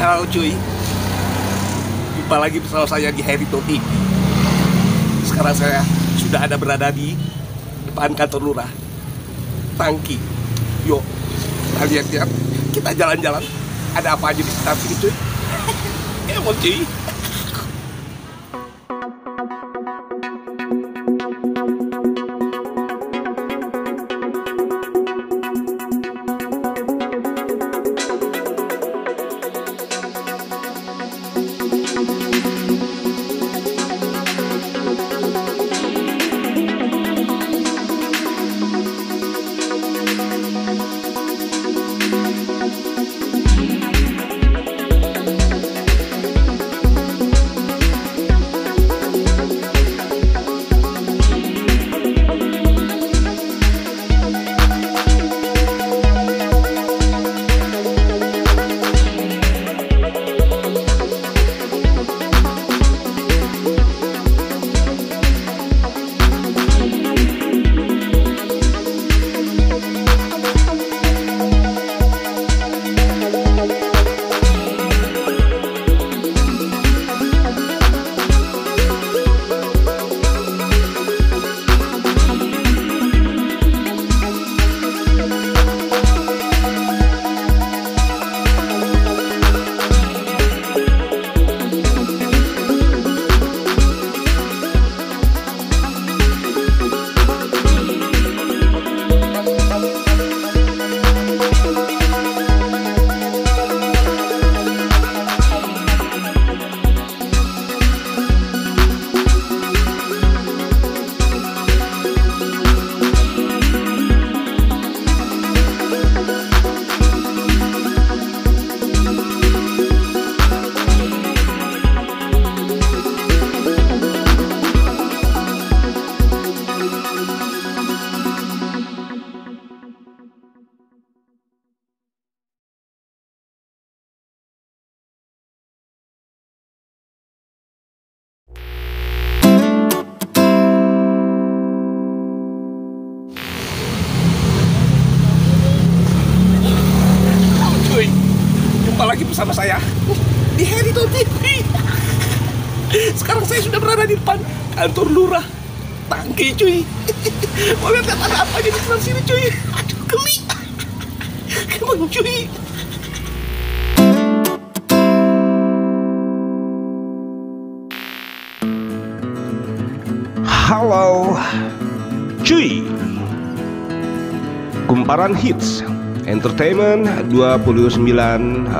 Halo cuy, jumpa lagi bersama saya di Herito TV. Sekarang saya sudah berada di depan kantor lurah Tangki. Yuk, kita lihat-lihat, kita jalan-jalan. Ada apa aja di sekitar sini cuy? Emang cuy. Lagi bersama saya di Herito TV. Sekarang saya sudah berada di depan kantor lurah Tangki cuy. Mau lihat ada apa aja di sebelah sini cuy. Aduh geli. Emang cuy. Halo cuy. Kumparan hits Entertainment 29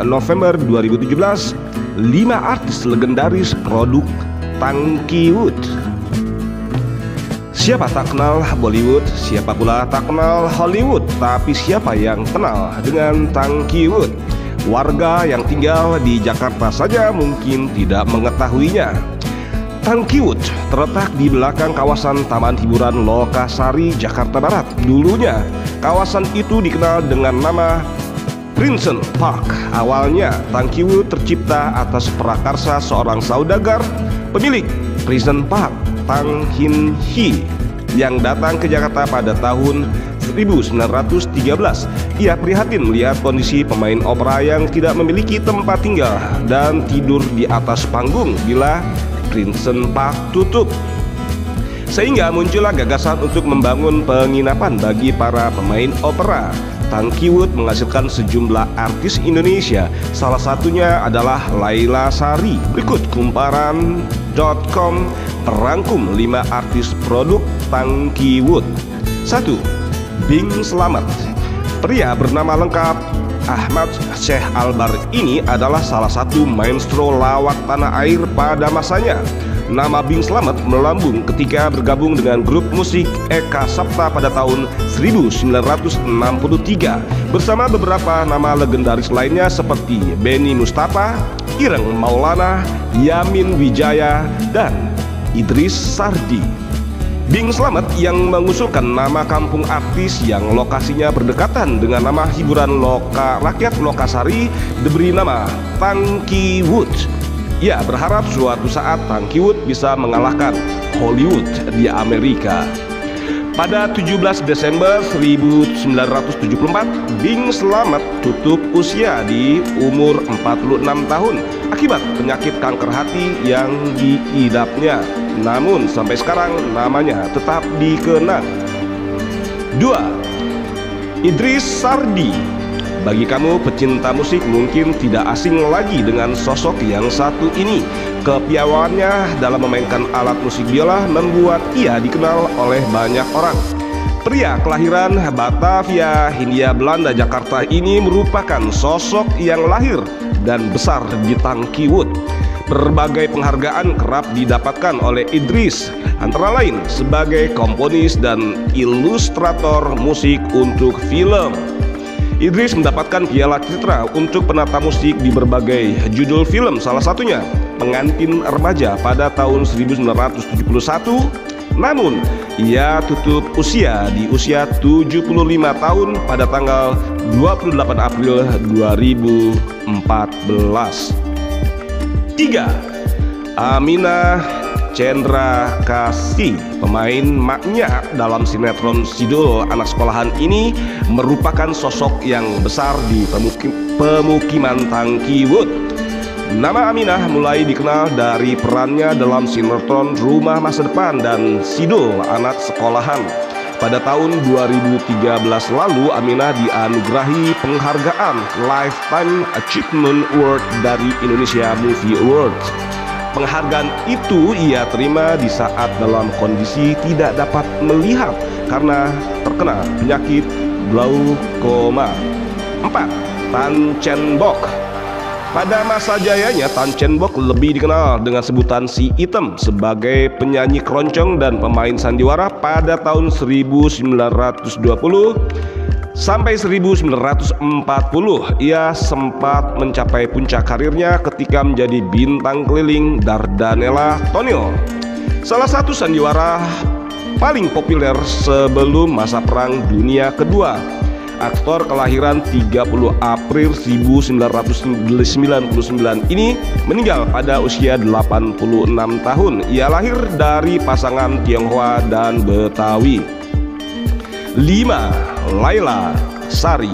November 2017. 5 artis legendaris produk Tangki Wood. Siapa tak kenal Bollywood, siapa pula tak kenal Hollywood. Tapi siapa yang kenal dengan Tangki Wood? Warga yang tinggal di Jakarta saja mungkin tidak mengetahuinya. Tangki Wood terletak di belakang kawasan Taman Hiburan Lokasari, Jakarta Barat. Dulunya kawasan itu dikenal dengan nama Princeton Park. Awalnya Tangki Wood tercipta atas prakarsa seorang saudagar pemilik Princeton Park, Tang Hin Hee, yang datang ke Jakarta pada tahun 1913. Ia prihatin melihat kondisi pemain opera yang tidak memiliki tempat tinggal dan tidur di atas panggung bila Princeton Park tutup. Sehingga muncullah gagasan untuk membangun penginapan bagi para pemain opera. Tangki Wood menghasilkan sejumlah artis Indonesia. Salah satunya adalah Laila Sari. Berikut kumparan.com merangkum 5 artis produk Tangki Wood. 1. Bing Slamet. Pria bernama lengkap Ahmad Syekh Albar ini adalah salah satu maestro lawak tanah air pada masanya. Nama Bing Slamet melambung ketika bergabung dengan grup musik Eka Sapta pada tahun 1963 bersama beberapa nama legendaris lainnya seperti Benny Mustafa, Ireng Maulana, Yamin Wijaya, dan Idris Sardi. Bing Slamet yang mengusulkan nama kampung artis yang lokasinya berdekatan dengan nama hiburan rakyat Lokasari diberi nama Tangki Wood. Ia berharap suatu saat Tangki Wood bisa mengalahkan Hollywood di Amerika. Pada 17 Desember 1974, Bing Slamet tutup usia di umur 46 tahun akibat penyakit kanker hati yang diidapnya. Namun sampai sekarang namanya tetap dikenang. 2. Idris Sardi. Bagi kamu pecinta musik mungkin tidak asing lagi dengan sosok yang satu ini. Kepiawaiannya dalam memainkan alat musik biola membuat ia dikenal oleh banyak orang. Pria kelahiran Batavia, Hindia Belanda, Jakarta ini merupakan sosok yang lahir dan besar di Tangkiwood. Berbagai penghargaan kerap didapatkan oleh Idris, antara lain sebagai komponis dan ilustrator musik untuk film. Idris mendapatkan piala Citra untuk penata musik di berbagai judul film, salah satunya Pengantin Remaja pada tahun 1971. Namun, ia tutup usia di usia 75 tahun pada tanggal 28 April 2014. 3. Aminah Cendrakasih. Pemain maknya dalam sinetron Sidul anak sekolahan ini merupakan sosok yang besar di pemukiman Tangkiwood. Nama Aminah mulai dikenal dari perannya dalam sinetron Rumah Masa Depan dan Sidul anak sekolahan. Pada tahun 2013 lalu, Aminah dianugerahi penghargaan Lifetime Achievement Award dari Indonesia Movie Awards. Penghargaan itu ia terima di saat dalam kondisi tidak dapat melihat karena terkena penyakit glaukoma. 4. Tan Chien Bok. Pada masa jayanya, Tan Chien Bok lebih dikenal dengan sebutan Si Item sebagai penyanyi keroncong dan pemain sandiwara. Pada tahun 1920 sampai 1940, ia sempat mencapai puncak karirnya ketika menjadi bintang keliling Dardanella Tonil, salah satu sandiwara paling populer sebelum masa Perang Dunia Kedua. Aktor kelahiran 30 April 1999 ini meninggal pada usia 86 tahun. Ia lahir dari pasangan Tionghoa dan Betawi. 5. Laila Sari.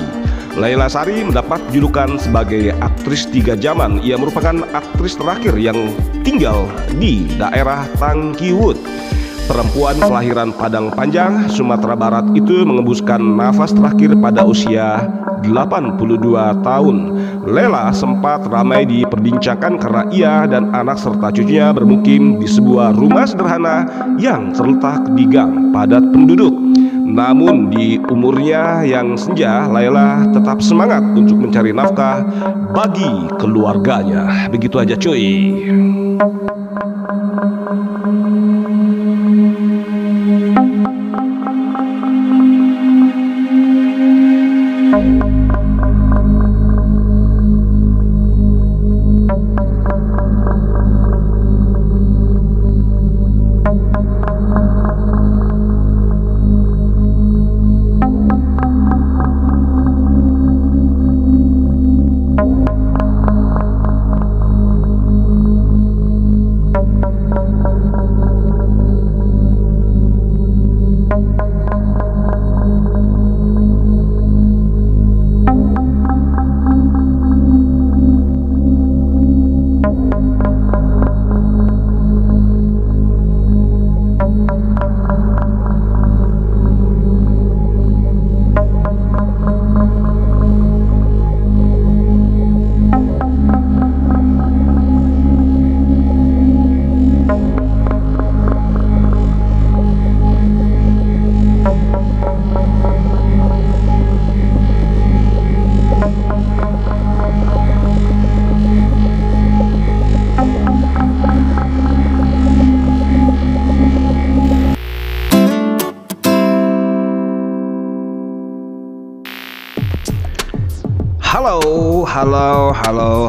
Laila Sari mendapat julukan sebagai aktris 3 zaman. Ia merupakan aktris terakhir yang tinggal di daerah Tangkiwood. Perempuan kelahiran Padang Panjang, Sumatera Barat itu mengembuskan nafas terakhir pada usia 82 tahun. Laila sempat ramai diperbincangkan karena ia dan anak serta cucunya bermukim di sebuah rumah sederhana yang terletak di gang padat penduduk. Namun di umurnya yang senja, Laila tetap semangat untuk mencari nafkah bagi keluarganya. Begitu aja cuy.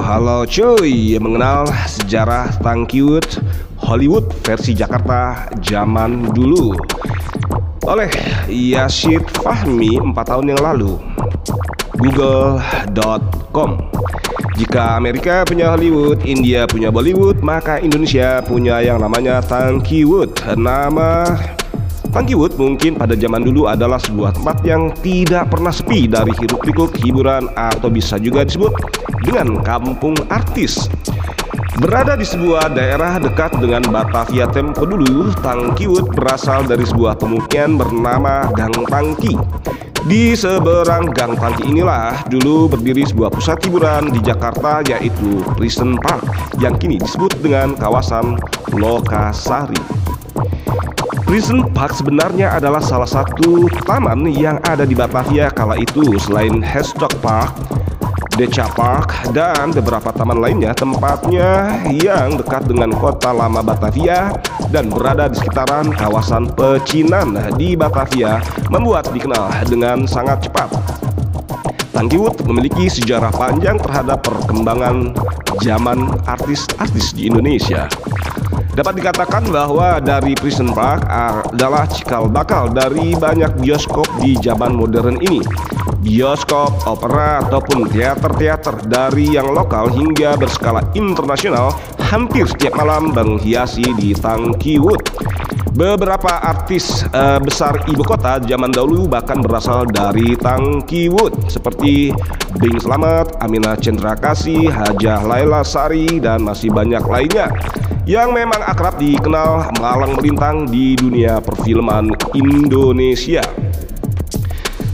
Halo cuy, mengenal sejarah Tangkiwood Hollywood versi Jakarta zaman dulu oleh Yasid Fahmi 4 tahun yang lalu. Google.com. Jika Amerika punya Hollywood, India punya Bollywood, maka Indonesia punya yang namanya Tangkiwood. Nama Tangkiwut mungkin pada zaman dulu adalah sebuah tempat yang tidak pernah sepi dari hiruk-pikuk hiburan, atau bisa juga disebut dengan kampung artis. Berada di sebuah daerah dekat dengan Batavia tempo dulu, Tangkiwut berasal dari sebuah pemukiman bernama Gang Tangki. Di seberang Gang Tangki inilah dulu berdiri sebuah pusat hiburan di Jakarta, yaitu Prison Park, yang kini disebut dengan kawasan Lokasari. Prison Park sebenarnya adalah salah satu taman yang ada di Batavia kala itu. Selain Hestock Park, Deca Park, dan beberapa taman lainnya, tempatnya yang dekat dengan kota lama Batavia dan berada di sekitaran kawasan pecinan di Batavia membuat dikenal dengan sangat cepat. Tangkiwut memiliki sejarah panjang terhadap perkembangan zaman artis-artis di Indonesia. Dapat dikatakan bahwa dari Prison Park adalah cikal bakal dari banyak bioskop di zaman modern ini. Bioskop, opera, ataupun teater-teater dari yang lokal hingga berskala internasional hampir setiap malam menghiasi di Tangkiwut. Beberapa artis besar ibu kota zaman dahulu bahkan berasal dari Tangkiwut, seperti Bing Slamet, Aminah Cendrakasih, Hajah Laila Sari, dan masih banyak lainnya yang memang akrab dikenal malang melintang di dunia perfilman Indonesia.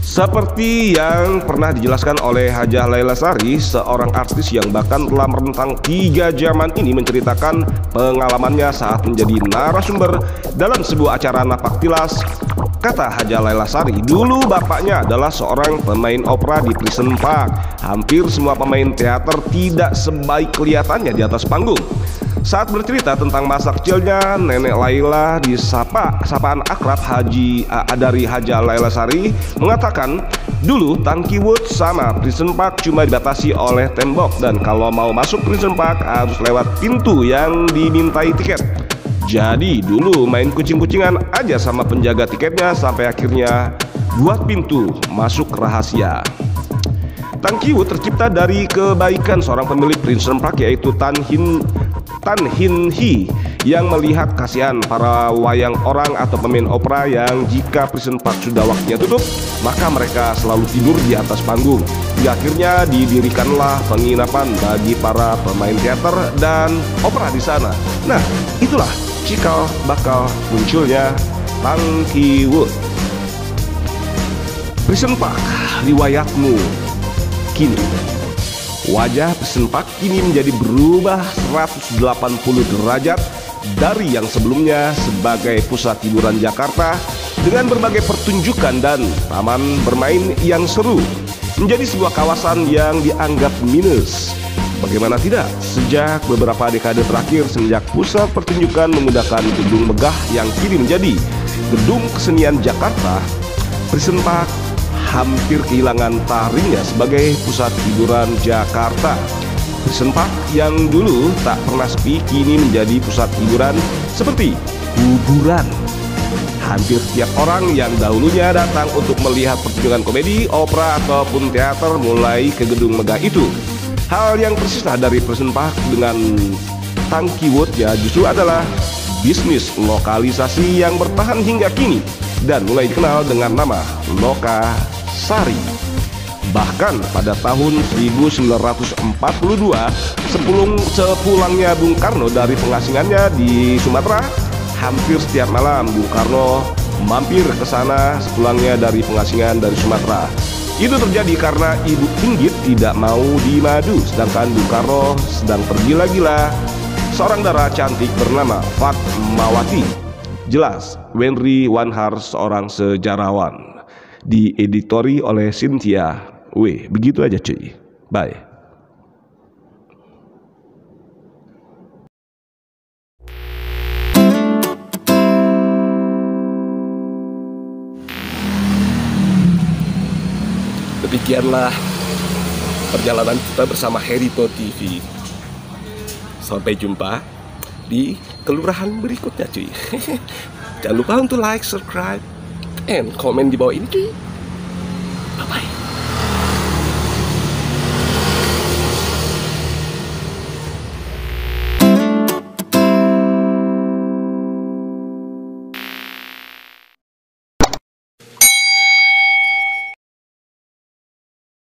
Seperti yang pernah dijelaskan oleh Hajah Laila Sari, seorang artis yang bahkan telah merentang 3 zaman ini, menceritakan pengalamannya saat menjadi narasumber dalam sebuah acara Napak Tilas. Kata Hajah Laila Sari, dulu bapaknya adalah seorang pemain opera di Prison Park. Hampir semua pemain teater tidak sebaik kelihatannya di atas panggung. Saat bercerita tentang masa kecilnya, Nenek Laila sapaan akrab dari Hajah Laila Sari mengatakan, dulu Tangkiwut sama Prison Park cuma dibatasi oleh tembok, dan kalau mau masuk Prison Park harus lewat pintu yang dimintai tiket. Jadi dulu main kucing-kucingan aja sama penjaga tiketnya sampai akhirnya buat pintu masuk rahasia. Tangkiwut tercipta dari kebaikan seorang pemilik Prison Park, yaitu Tan Hin Hee, yang melihat kasihan para wayang orang atau pemain opera yang jika Prison Park sudah waktunya tutup, maka mereka selalu tidur di atas panggung. Hingga akhirnya didirikanlah penginapan bagi para pemain teater dan opera di sana. Nah, itulah cikal bakal munculnya Tangkiwut. Prison Park, riwayatmu kini. Wajah Prison Park kini menjadi berubah 180 derajat dari yang sebelumnya sebagai pusat hiburan Jakarta dengan berbagai pertunjukan dan taman bermain yang seru, menjadi sebuah kawasan yang dianggap minus. Bagaimana tidak, sejak beberapa dekade terakhir semenjak pusat pertunjukan memudahkan gedung megah yang kini menjadi gedung kesenian Jakarta, Prison Park hampir kehilangan taringnya sebagai pusat hiburan Jakarta. Prison Park yang dulu tak pernah sepi kini menjadi pusat hiburan seperti kuburan. Hampir setiap orang yang dahulunya datang untuk melihat pertunjukan komedi, opera, ataupun teater mulai ke gedung megah itu. Hal yang tersisa dari Prison Park dengan Tangkiwut ya justru adalah bisnis lokalisasi yang bertahan hingga kini dan mulai dikenal dengan nama Lokasari. Bahkan pada tahun 1942, sepulangnya Bung Karno dari pengasingannya di Sumatera, hampir setiap malam Bung Karno mampir ke sana sepulangnya dari pengasingan dari Sumatera. Itu terjadi karena Ibu Inggit tidak mau dimadu, sedangkan Bung Karno sedang tergila-gila seorang dara cantik bernama Fatmawati. Jelas, Wenry Wanhar seorang sejarawan. Dieditori oleh Cynthia W. Begitu aja cuy. Bye. Demikianlah perjalanan kita bersama Herito TV. Sampai jumpa di kelurahan berikutnya cuy. Jangan lupa untuk like, subscribe, and komen di bawah ini cuy.